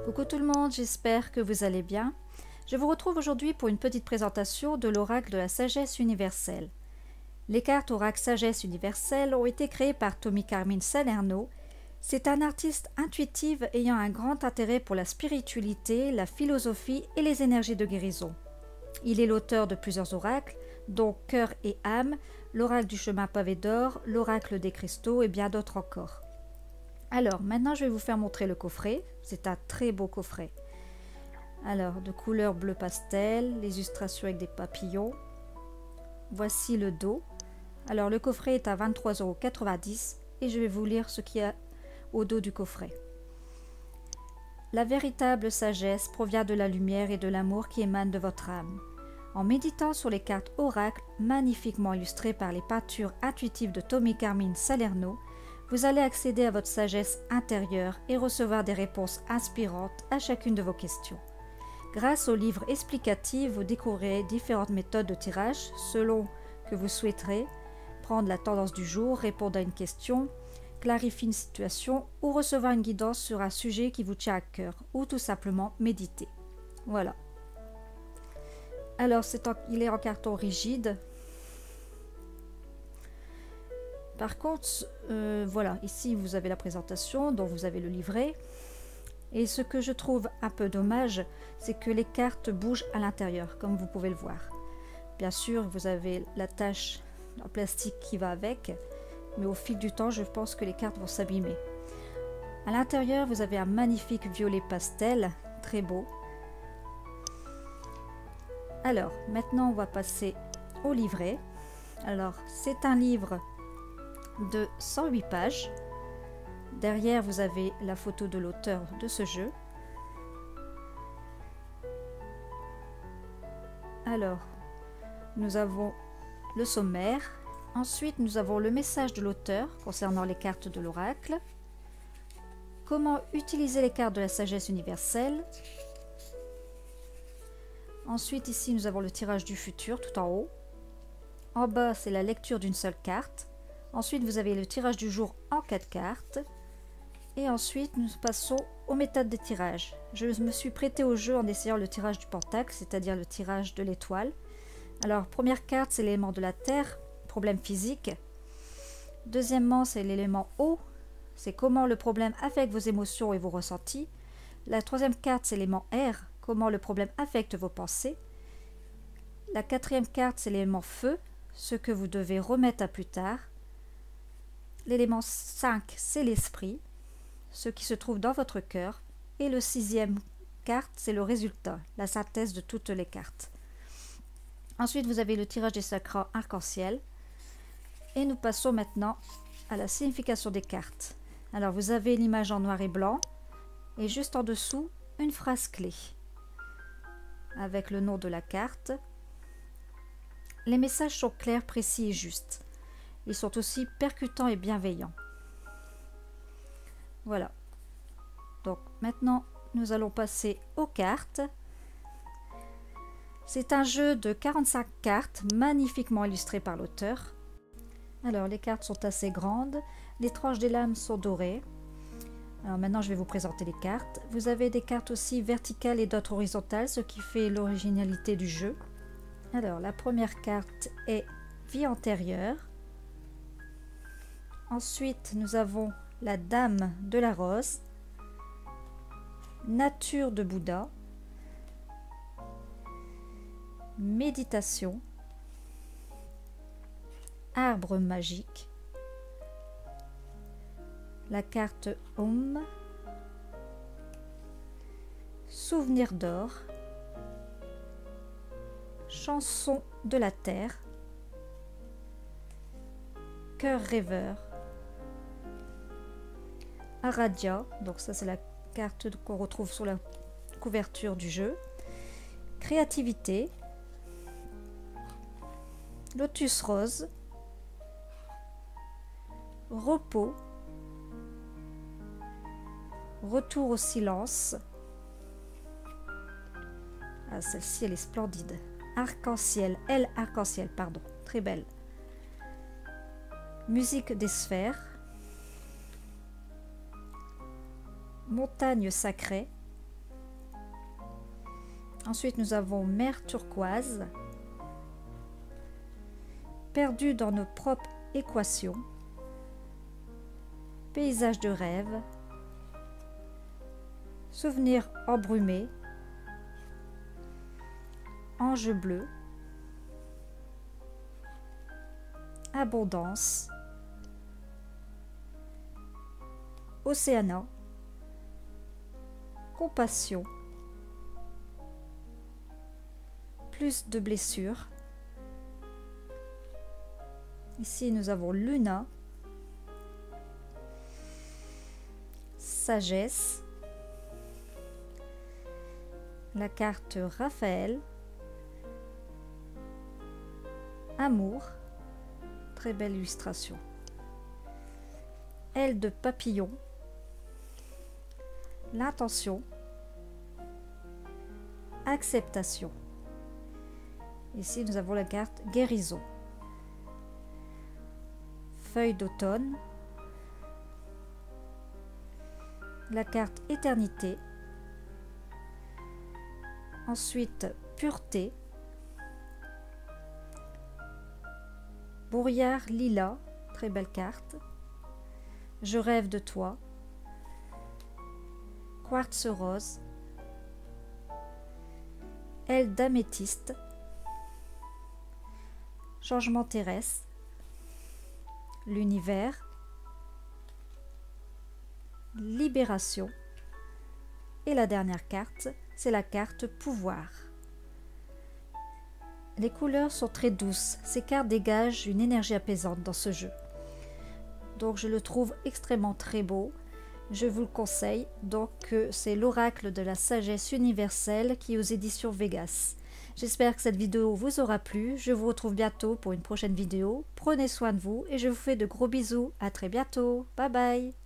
Coucou tout le monde, j'espère que vous allez bien. Je vous retrouve aujourd'hui pour une petite présentation de l'oracle de la sagesse universelle. Les cartes oracle sagesse universelle ont été créées par Tommy Carmine Salerno. C'est un artiste intuitif ayant un grand intérêt pour la spiritualité, la philosophie et les énergies de guérison. Il est l'auteur de plusieurs oracles, dont Cœur et âme, l'oracle du chemin pavé d'or, l'oracle des cristaux et bien d'autres encore. Alors, maintenant je vais vous faire montrer le coffret. C'est un très beau coffret. Alors, de couleur bleu pastel, les illustrations avec des papillons. Voici le dos. Alors, le coffret est à 23,90 € et je vais vous lire ce qu'il y a au dos du coffret. La véritable sagesse provient de la lumière et de l'amour qui émanent de votre âme. En méditant sur les cartes oracles magnifiquement illustrées par les peintures intuitives de Tommy Carmine Salerno, vous allez accéder à votre sagesse intérieure et recevoir des réponses inspirantes à chacune de vos questions. Grâce au livre explicatif, vous découvrirez différentes méthodes de tirage selon que vous souhaiterez prendre la tendance du jour, répondre à une question, clarifier une situation ou recevoir une guidance sur un sujet qui vous tient à cœur ou tout simplement méditer. Voilà. Alors, il est en carton rigide. Par contre, voilà, ici vous avez la présentation, dont vous avez le livret. Et ce que je trouve un peu dommage, c'est que les cartes bougent à l'intérieur, comme vous pouvez le voir. Bien sûr, vous avez la tache en plastique qui va avec, mais au fil du temps, je pense que les cartes vont s'abîmer. À l'intérieur, vous avez un magnifique violet pastel, très beau. Alors, maintenant, on va passer au livret. Alors, c'est un livre de 108 pages. Derrière, vous avez la photo de l'auteur de ce jeu. Alors, nous avons le sommaire. Ensuite, nous avons le message de l'auteur concernant les cartes de l'oracle. Comment utiliser les cartes de la sagesse universelle. Ensuite, ici, nous avons le tirage du futur tout en haut. En bas, c'est la lecture d'une seule carte. Ensuite, vous avez le tirage du jour en 4 cartes. Et ensuite, nous passons aux méthodes de tirage. Je me suis prêtée au jeu en essayant le tirage du pentacle, c'est-à-dire le tirage de l'étoile. Alors, première carte, c'est l'élément de la terre, problème physique. Deuxièmement, c'est l'élément eau, c'est comment le problème affecte vos émotions et vos ressentis. La troisième carte, c'est l'élément air, comment le problème affecte vos pensées. La quatrième carte, c'est l'élément feu, ce que vous devez remettre à plus tard. L'élément 5, c'est l'esprit, ce qui se trouve dans votre cœur. Et le sixième carte, c'est le résultat, la synthèse de toutes les cartes. Ensuite, vous avez le tirage des sacrats arc-en-ciel. Et nous passons maintenant à la signification des cartes. Alors, vous avez l'image en noir et blanc. Et juste en dessous, une phrase clé. Avec le nom de la carte. Les messages sont clairs, précis et justes. Ils sont aussi percutants et bienveillants. Voilà. Donc maintenant, nous allons passer aux cartes. C'est un jeu de 45 cartes, magnifiquement illustré par l'auteur. Alors, les cartes sont assez grandes. Les tranches des lames sont dorées. Alors maintenant, je vais vous présenter les cartes. Vous avez des cartes aussi verticales et d'autres horizontales, ce qui fait l'originalité du jeu. Alors, la première carte est vie antérieure. Ensuite, nous avons la dame de la rose, nature de Bouddha, méditation, arbre magique, la carte Om, souvenir d'or, chanson de la terre, cœur rêveur, Aradia, donc ça c'est la carte qu'on retrouve sur la couverture du jeu. Créativité, lotus rose, repos, retour au silence. Ah, celle-ci elle est splendide. Arc-en-ciel, elle arc-en-ciel, pardon, très belle. Musique des sphères, montagne sacrée, Ensuite, nous avons mer turquoise. Perdu dans nos propres équations. Paysage de rêve. Souvenir embrumé. Ange bleu. Abondance. Océana. Compassion. Plus de blessures. Ici, nous avons Luna. Sagesse. La carte Raphaël. Amour. Très belle illustration. Aile de papillon. L'intention. Acceptation. Ici, nous avons la carte guérison. Feuille d'automne. La carte éternité. Ensuite, pureté. Brouillard lilas, très belle carte. Je rêve de toi. Quartz rose. Aile d'améthyste. Changement terrestre. L'univers. Libération. Et la dernière carte, c'est la carte pouvoir. Les couleurs sont très douces. Ces cartes dégagent une énergie apaisante dans ce jeu. Donc je le trouve extrêmement très beau. Je vous le conseille. Donc c'est l'oracle de la sagesse universelle qui est aux éditions Vegas. J'espère que cette vidéo vous aura plu. Je vous retrouve bientôt pour une prochaine vidéo. Prenez soin de vous et je vous fais de gros bisous. À très bientôt. Bye bye.